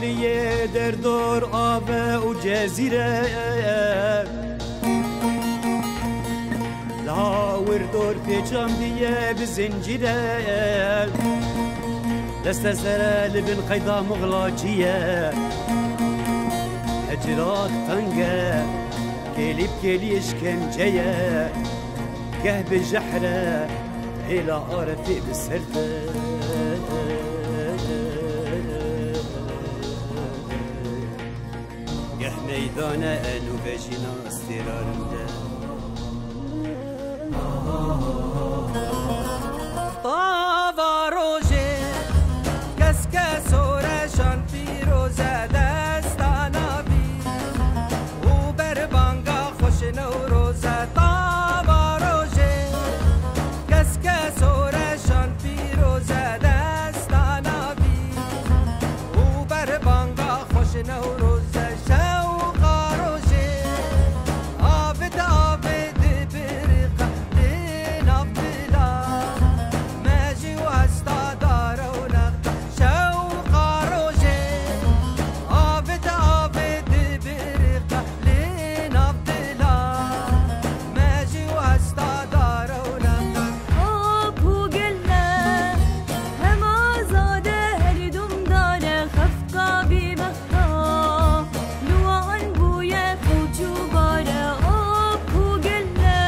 لیه در دور آبه و جزیره لاور دور پیچام دیه بزنجیره دست سره لبن قیدا مغلاجیه هجرات تنگه كلي بكلي اشكنجيه قهب جحره الى عرفي بالسرده قه ميدانه انو بجينا استرارنده طاوا روجه كسكه سورشان فيروزه دستانا بي وبربانگا خوش نوروزه طاوا روجه كسكه سورشان فيروزه دستانا بي وبربانگا خوش نوروزه شوقا روجه آبد آبد برقه دينا بلا ماجي وهستا داره ونقطه شوقا روجه آبد آبد برقه لينا بلا ماجي وهستا داره ونقطه آبو گله هم آزاده هری دوم داره خفقا بی مختا لوان بوی خوچو باره آبو گله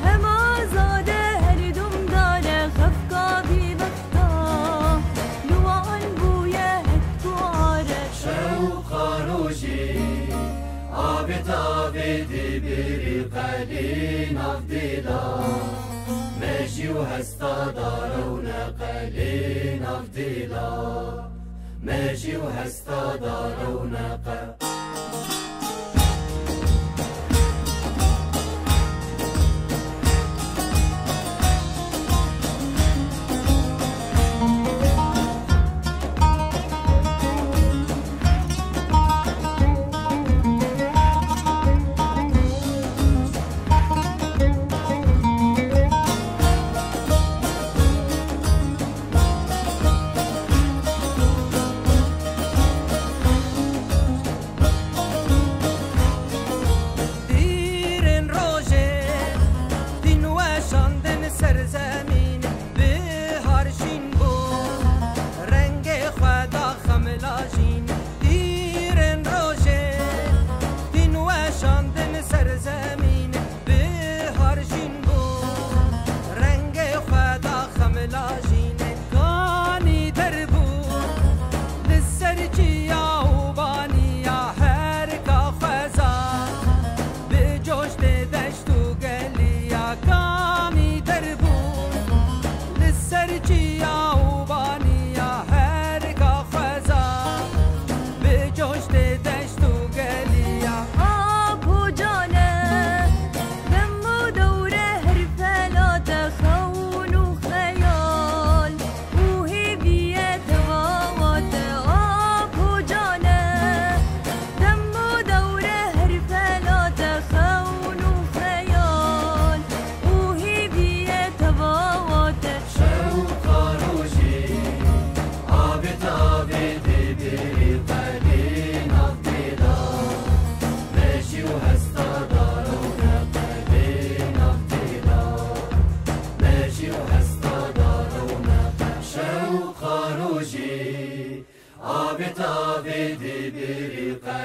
هم آزاده هری دوم داره خفقا بی مختا لوان بوی هتو آره شوقا روجي عابد عابد برقه لينا فضيلا ماشي وهستا داره ونقه لينا فضيلا ماشي وهستا داره ونقه دیرن روژه دین وشاندن سرزمین به هرشین بود رنگ خدا خملاجین دیرن روژه دین وشاندن سرزمین به هرشین بود رنگ خدا خملاجین کانی در بود لسرجیا و بانیا هر کا خزا به جوش دشت و گلیا کانی در بود لسرجیا و بانیا هر کا خزا به جوش دشت و گلیا آبو جانه دم و دوره هر فلات خون و خیال و هیبیت وامات آبو جانه دم و دوره هر فلات خون و خیال و هیبیت وامات شوقا روجي عابد عابد برقه لينا فضيلا ماشي وهستا داره ونقه لينا فضيلا ماشي وهستا داره ونقه شوقا روجي عابد عابد برقه